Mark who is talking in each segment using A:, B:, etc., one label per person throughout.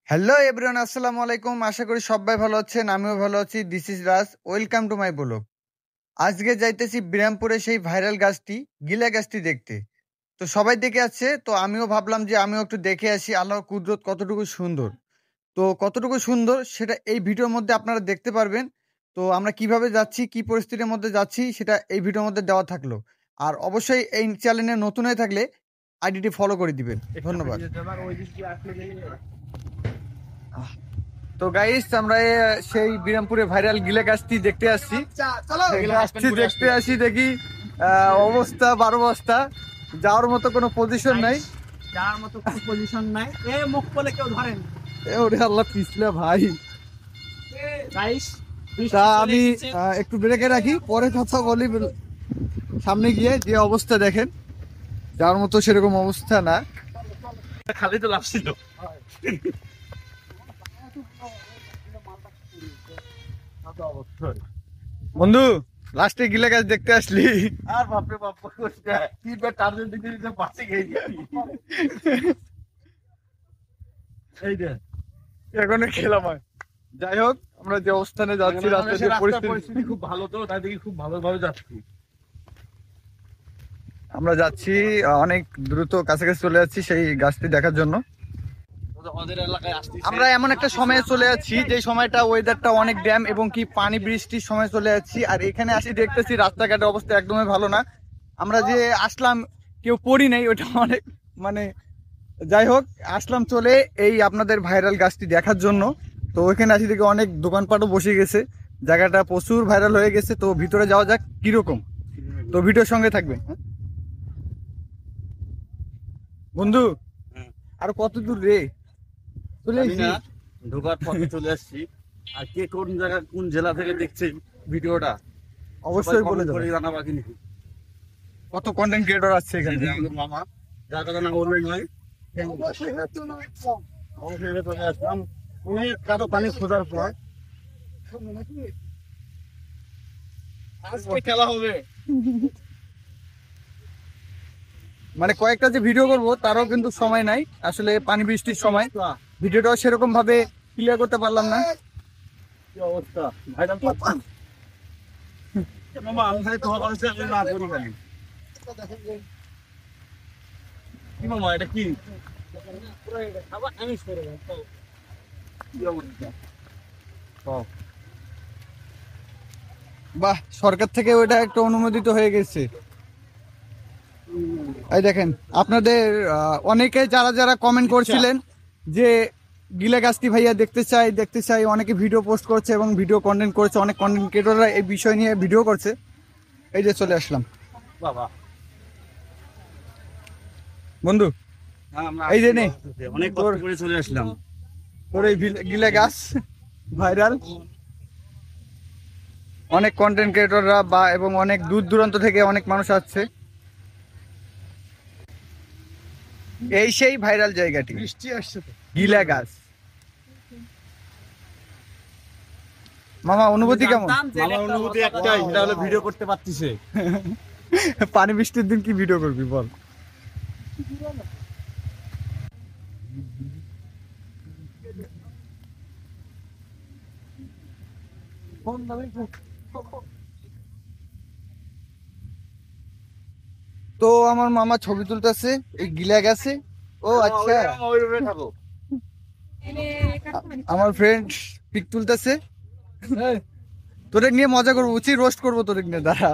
A: Hello everyone, আসসালামু আলাইকুম। আশা করি সবাই ভালো আছেন, আমিও ভালো আছি। This is Raj, welcome to my blog. আজকে যাইতেছি বিরামপুরে সেই ভাইরাল গাছটি, গিলা গাছটি দেখতে। তো সবাই দেখে আসছে, তো আমিও ভাবলাম যে আমিও একটু দেখে আসি আল্লাহর কুদরত কতটুকু সুন্দর। তো কতটুকু সুন্দর সেটা এই ভিডিওর মধ্যে আপনারা দেখতে পারবেন। তো আমরা কিভাবে যাচ্ছি, কি পরিস্থিতির মধ্যে যাচ্ছি সেটা এই ভিডিওর মধ্যে দেওয়া থাকলো। আর অবশ্যই এই চ্যানেলে নতুন হয়ে থাকলে আইডিটি ফলো করে দিবেন। ধন্যবাদ। তো গাইস, আমরা সেই বিরামপুরে ভাইরাল গিলা গাছটি দেখতে আসছি। দেখতে আসি দেখি অবস্থা 12 বস্তা, যাওয়ার মতো কোনো পজিশন নাই।
B: যার মতো কোনো পজিশন নাই। এ মুখ বলে কেউ ধরেন।
A: ওরে আল্লাহ, পিছলে ভাই।
B: গাইস
A: তা আমি একটু ব্রেকে রাখি, পরে কথা বলি। সামনে গিয়ে যে অবস্থা দেখেন, যাওয়ার মতো সেরকম অবস্থা না।
B: খালি তো লাভ ছিল।
A: বন্ধু, লাস্টে গিলা গাছ দেখতে আসলি?
B: আর বাপরে বাপ, কি বে টার্জেন দিতে দিতে পাশে গেই। এই যে
A: এখন খেলাম হয়। যাই হোক, আমরা যে অবস্থানে যাচ্ছি, রাস্তার
B: পরিস্থিতি খুব ভালো, তো তাই দেখি খুব ভালোভাবে যাচ্ছি।
A: আমরা যাচ্ছি অনেক দ্রুত, কাছাকাছি চলে যাচ্ছি সেই গাছটি দেখার জন্য।
B: আমাদের এলাকায় আসতেছে।
A: আমরা এমন একটা সময়ে চলে যাচ্ছি যে সময়টা ওয়েদারটা অনেক ড্যাম এবং কি পানি বৃষ্টির সময় চলে যাচ্ছি। আর এখানে আসি দেখতেছি রাস্তাঘাটের অবস্থা একদমই ভালো না। আমরা যে আসলাম, কেউ পড়ি নাই, ওটা অনেক মানে যাই হোক, আসলাম চলে এই আপনাদের ভাইরাল গাছটি দেখার জন্য। তো ওইখানে আসি দেখি অনেক দোকানপাটও বসে গেছে, জায়গাটা প্রচুর ভাইরাল হয়ে গেছে। তো ভিতরে যাওয়া যাক কিরকম, তো ভিডিওর সঙ্গে থাকবেন। বন্ধু, আর কত দূর রে? চলে এসেছি,
B: ঢোকার পথে চলে আসছি। আর কে কোন জায়গা কোন জেলা থেকে দেখছেন ভিডিওটা
A: অবশ্যই বলে
B: করে
A: দেবো।
B: জানাবা কিন্তু।
A: কত কন্টেন্ট ক্রিয়েটর আছে এখানে।
B: আমাদের মামা, যার কথা না বললেই নয়। অবশ্যই চলে আসলাম অনেক কাটো পানি খোঁজার পর। আজকে খেলা হবে।
A: মানে কয়েকটা যে ভিডিও করব তারও কিন্তু সময় নাই, আসলে পানি বৃষ্টির সময় ভিডিওটাও সেরকম ভাবে ক্লিয়ার করতে পারলাম না।
B: কি অবস্থা ভাইরাল পাচ্ছেন মামা? আমি খালি তোমার কাছে আমি না করি খালি। কি মামা এটা কি? আমি সরে যাবো। কি অবস্থা?
A: বাহ, সরকার থেকে ওইটা একটা অনুমোদিত হয়ে গেছে। এই দেখেন, আপনাদের অনেকে যারা যারা কমেন্ট করছিলেন যে গিলা গাছটি ভাইয়া দেখতে চাই দেখতে চাই, অনেকে ভিডিও পোস্ট করছে এবং ভিডিও কন্টেন্ট করেছে, অনেক কন্টেন্ট ক্রিয়েটররা এই বিষয় নিয়ে ভিডিও করছে। এই যে চলে আসলাম
B: বাবা
A: বন্ধু, এই যে নে
B: অনেক কষ্ট করে চলে আসলাম।
A: তোর এই গিলা গাছ ভাইরাল। অনেক কন্টেন্ট ক্রিয়েটররা বা এবং অনেক দূর দূরান্ত থেকে অনেক মানুষ আসছে। এই সেই ভাইরাল জায়গাটি,
B: বৃষ্টি আসছে তো।
A: গিলা গাছ। মামা, অনুভূতি কেমন?
B: আমার অনুভূতি একটাই, সেটা হলো ভিডিও করতে পারতিছে।
A: পানি বৃষ্টির দিন কি ভিডিও করবি বল? তো আমার মামা ছবি তুলতেছে এই গিলা গাছে। ও আচ্ছা, আমার ফ্রেন্ড পিক তুলতেছে। তোরে নিয়ে মজা করবো, উচিত রোস্ট করবো তোরে নিয়ে, দাঁড়া।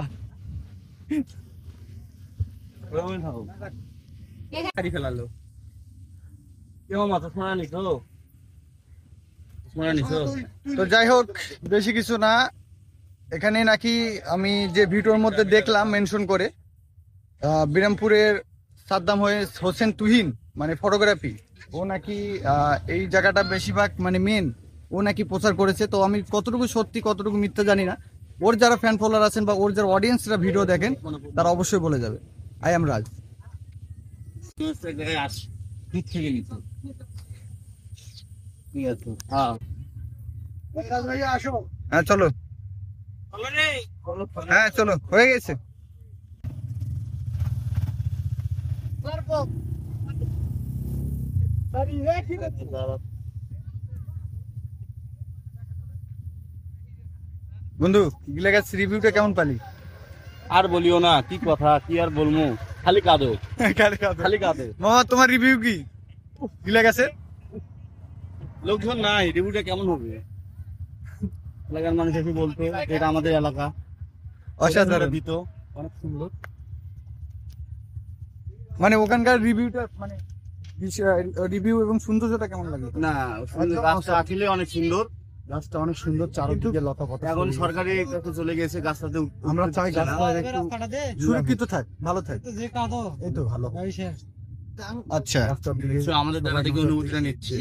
B: ফেলালো মাথা নিছো।
A: তো যাই হোক, বেশি কিছু না। এখানে নাকি আমি যে ভিডিওর মধ্যে দেখলাম মেনশন করে, বিরামপুরের সাদ্দাম হোসেন তুহিন, মানে ফটোগ্রাফি, ও নাকি এই জায়গাটা বেশিরভাগ মানে মেন ও নাকি প্রচার করেছে। তো আমি কতটুকু সত্যি কতটুকু মিথ্যা জানি না। ওর যারা ফ্যান ফলোয়ার আছেন বা ওর যারা অডিয়েন্সরা ভিডিও দেখেন, তারা অবশ্যই বলে যাবে। আই এম রাজ। হ্যাঁ চলো, হ্যাঁ চলো, হয়ে গেছে। বন্ধু গিলা গাছ রিভিউটা কেমন পালি?
B: আর বলিও না, কি কথা, কি আর বলবো, খালি কাঁদো, খালি কাঁদো।
A: মামা তোমার রিভিউ কি গিলা গাছের?
B: লোকজন নাই, রিভিউটা কেমন হবে? এলাকার মানুষ এসে বলতো এটা আমাদের এলাকা,
A: অসাধারণ।
B: দিত, অনেক সুন্দর।
A: মানে ওখানকার রিভিউটা মানে রিভিউ এবং সৌন্দর্যটা কেমন লাগে?
B: না, গাছটা আসলে অনেক সুন্দর,
A: গাছটা অনেক সুন্দর, চারিদিকে লতা পাতা।
B: এখন সরকারি কাছে চলে গেছে গাছটাতে।
A: আমরা চাই গাছটা একটু সুরক্ষিত থাক, ভালো থাক। এই তো ভালো। আচ্ছা,
B: আমাদের জায়গা থেকে অনুমতিটা নিচ্ছে।